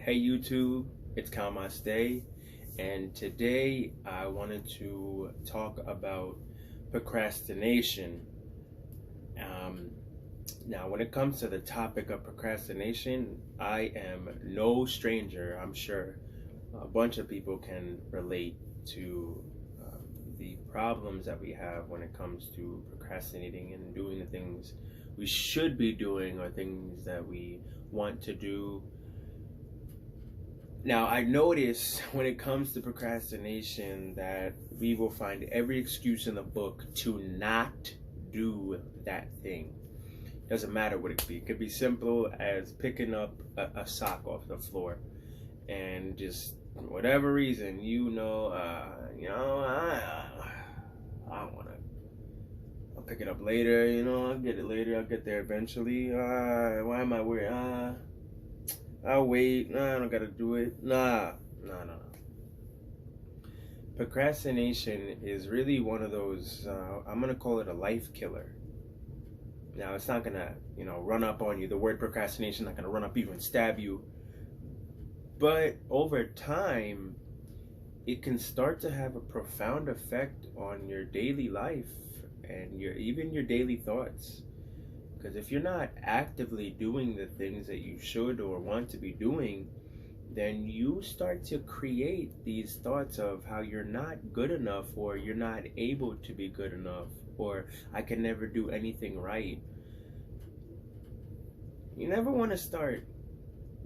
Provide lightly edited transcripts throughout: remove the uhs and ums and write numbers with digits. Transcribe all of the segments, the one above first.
Hey YouTube, it's Kalmaste, and today I wanted to talk about procrastination. Now, when it comes to the topic of procrastination, I am no stranger. I'm sure a bunch of people can relate to the problems that we have when it comes to procrastinating and doing the things we should be doing or things that we want to do. Now, I notice when it comes to procrastination that we will find every excuse in the book to not do that thing. Doesn't matter what it could be. It could be simple as picking up a sock off the floor and just whatever reason, I don't want to. I'll pick it up later, I'll get it later. I'll get there eventually. Why am I worried? I'll wait. Nah, I don't gotta do it. No. Procrastination is really one of those, I'm gonna call it a life killer. Now, it's not gonna, run up on you. The word procrastination is not gonna run up you and stab you. But over time, it can start to have a profound effect on your daily life and even your daily thoughts. Because if you're not actively doing the things that you should or want to be doing, then you start to create these thoughts of how you're not good enough, or you're not able to be good enough, or I can never do anything right. You never want to start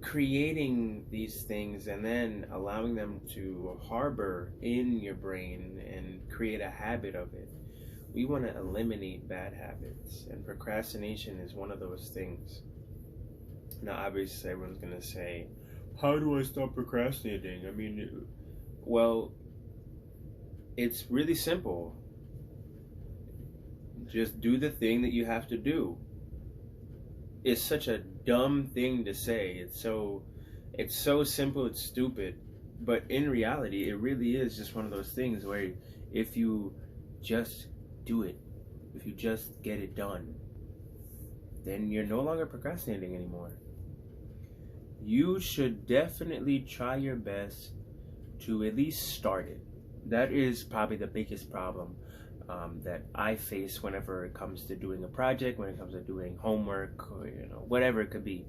creating these things and then allowing them to harbor in your brain and create a habit of it. We want to eliminate bad habits, and procrastination is one of those things. Now, obviously, everyone's going to say, how do I stop procrastinating? Well, it's really simple. Just do the thing that you have to do. It's such a dumb thing to say. It's so simple, it's stupid. But in reality, it really is just one of those things where if you just do it, if you just get it done, then you're no longer procrastinating anymore. You should definitely try your best to at least start it. That is probably the biggest problem that I face whenever it comes to doing a project, when it comes to doing homework, or whatever it could be.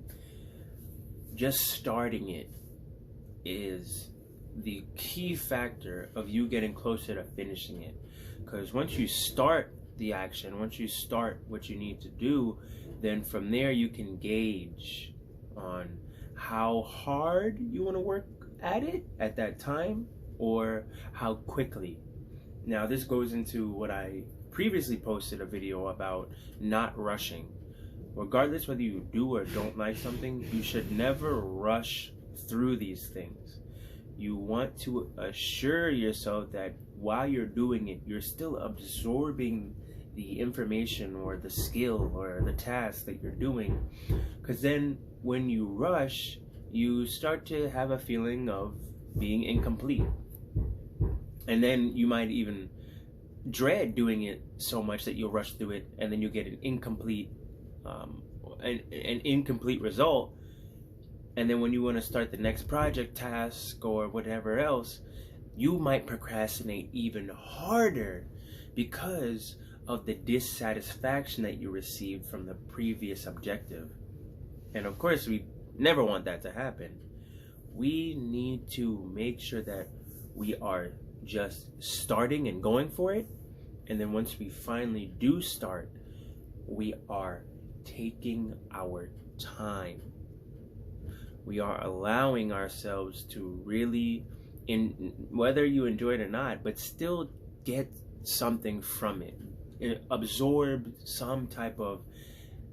Just starting it is the key factor of you getting closer to finishing it. Because once you start the action, once you start what you need to do, then from there you can gauge on how hard you want to work at it at that time, or how quickly. Now, this goes into what I previously posted a video about not rushing. Regardless whether you do or don't like something, you should never rush through these things. You want to assure yourself that while you're doing it, you're still absorbing the information or the skill or the task that you're doing. Because then when you rush, you start to have a feeling of being incomplete. And then you might even dread doing it so much that you'll rush through it, and then you get an incomplete result. And then when you want to start the next project, task, or whatever else, you might procrastinate even harder because of the dissatisfaction that you received from the previous objective. And of course, we never want that to happen. We need to make sure that we are just starting and going for it. And then once we finally do start, we are taking our time. We are allowing ourselves to really, whether you enjoy it or not, but still get something from it. Absorb some type of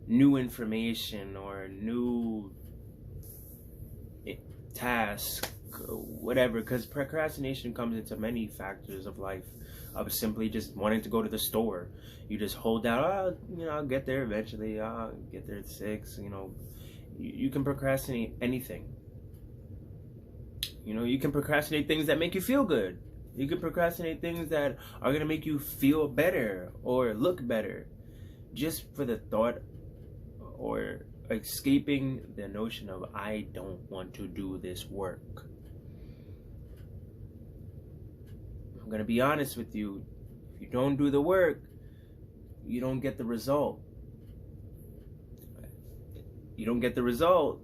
new information or new task, whatever, because procrastination comes into many factors of life. Of simply just wanting to go to the store. You just hold out, I'll get there eventually, I'll get there at 6, You can procrastinate anything. You can procrastinate things that make you feel good. You can procrastinate things that are going to make you feel better or look better. Just for the thought or escaping the notion of I don't want to do this work. I'm going to be honest with you. If you don't do the work, you don't get the result. You don't get the result,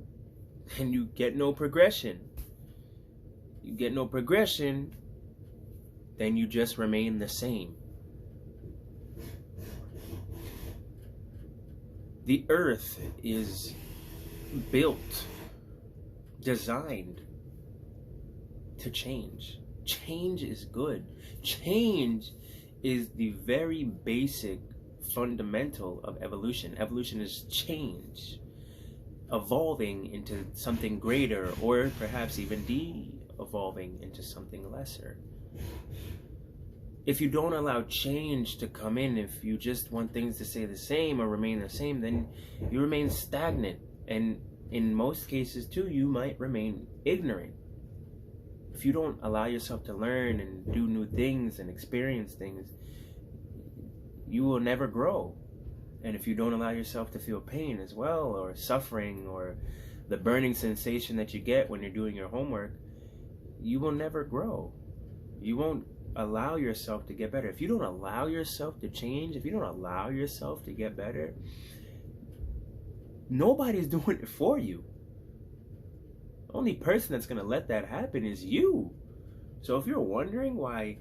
and you get no progression. You get no progression, then you just remain the same. The earth is built, designed to change. Change is good. Change is the very basic fundamental of evolution. Evolution is change, evolving into something greater, or perhaps even de-evolving into something lesser. If you don't allow change to come in, if you just want things to stay the same or remain the same, then you remain stagnant. And in most cases too, you might remain ignorant. If you don't allow yourself to learn and do new things and experience things, you will never grow. And if you don't allow yourself to feel pain as well, or suffering, or the burning sensation that you get when you're doing your homework, you will never grow. You won't allow yourself to get better. If you don't allow yourself to change, if you don't allow yourself to get better, nobody's doing it for you. The only person that's going to let that happen is you. So if you're wondering why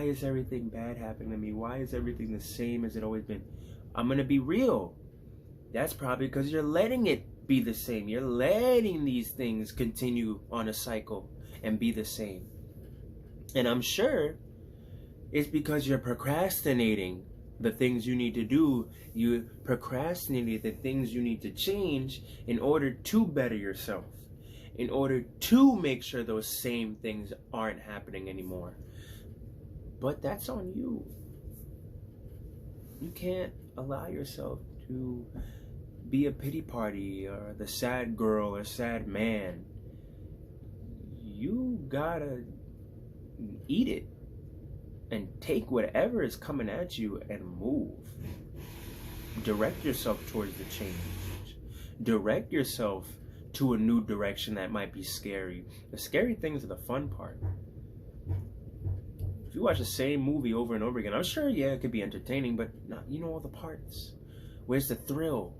is everything bad happening to me? Why is everything the same as it always been? I'm going to be real. That's probably because you're letting it be the same. You're letting these things continue on a cycle and be the same. And I'm sure it's because you're procrastinating the things you need to do. You procrastinate the things you need to change in order to better yourself, in order to make sure those same things aren't happening anymore. But that's on you. You can't allow yourself to be a pity party or the sad girl or sad man. You gotta eat it and take whatever is coming at you and move. Direct yourself towards the change. Direct yourself to a new direction that might be scary. The scary things are the fun part. If you watch the same movie over and over again, I'm sure, yeah, it could be entertaining, but not, you know all the parts. Where's the thrill?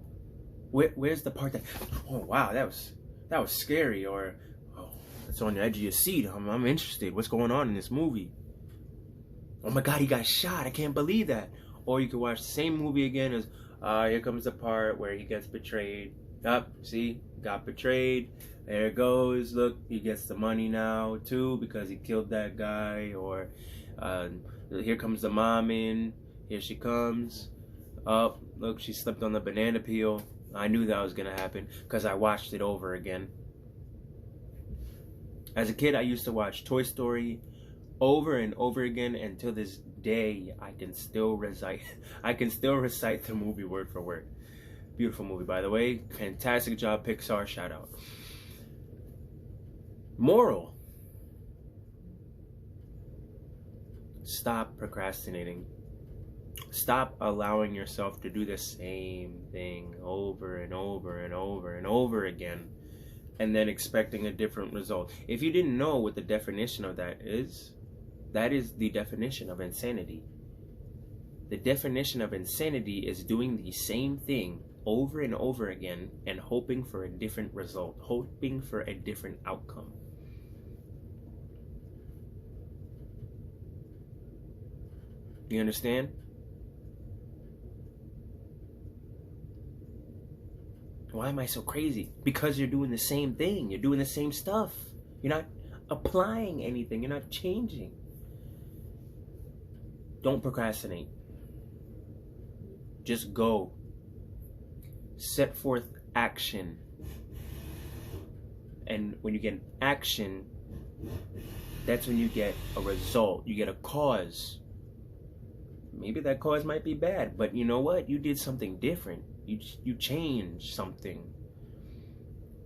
Where's the part that, oh wow, that was scary, or oh, it's on the edge of your seat. I'm interested. What's going on in this movie? Oh my God, he got shot. I can't believe that. Or you could watch the same movie again as, here comes the part where he gets betrayed. Up, see, got betrayed. There it goes. Look, he gets the money now too because he killed that guy. Or here comes the mom in. Here she comes. Oh, look, she slipped on the banana peel. I knew that was gonna happen because I watched it over again. As a kid, I used to watch Toy Story over and over again, and to this day, I can still recite the movie word for word. Beautiful movie, by the way. Fantastic job, Pixar. Shout out. Moral: stop procrastinating. Stop allowing yourself to do the same thing over and over and over and over again, and then expecting a different result. If you didn't know what the definition of that is the definition of insanity. The definition of insanity is doing the same thing over and over again and hoping for a different result, hoping for a different outcome. You understand? Why am I so crazy? Because you're doing the same thing. You're doing the same stuff. You're not applying anything. You're not changing. Don't procrastinate. Just go. Set forth action. And when you get action, that's when you get a result. You get a cause. Maybe that cause might be bad, but you know what? You did something different. You changed something.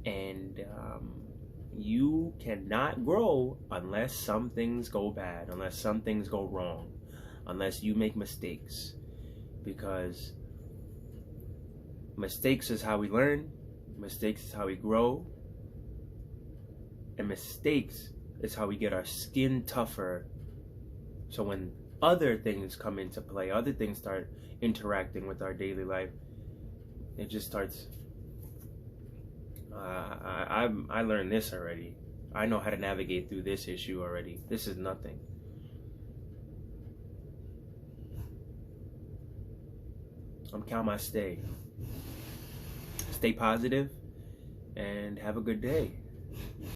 And you cannot grow unless some things go bad, unless some things go wrong, unless you make mistakes. Because mistakes is how we learn. Mistakes is how we grow. And mistakes is how we get our skin tougher. So when other things come into play, other things start interacting with our daily life, it just starts. I learned this already. I know how to navigate through this issue already. This is nothing. I'm count my stay. Stay positive and have a good day.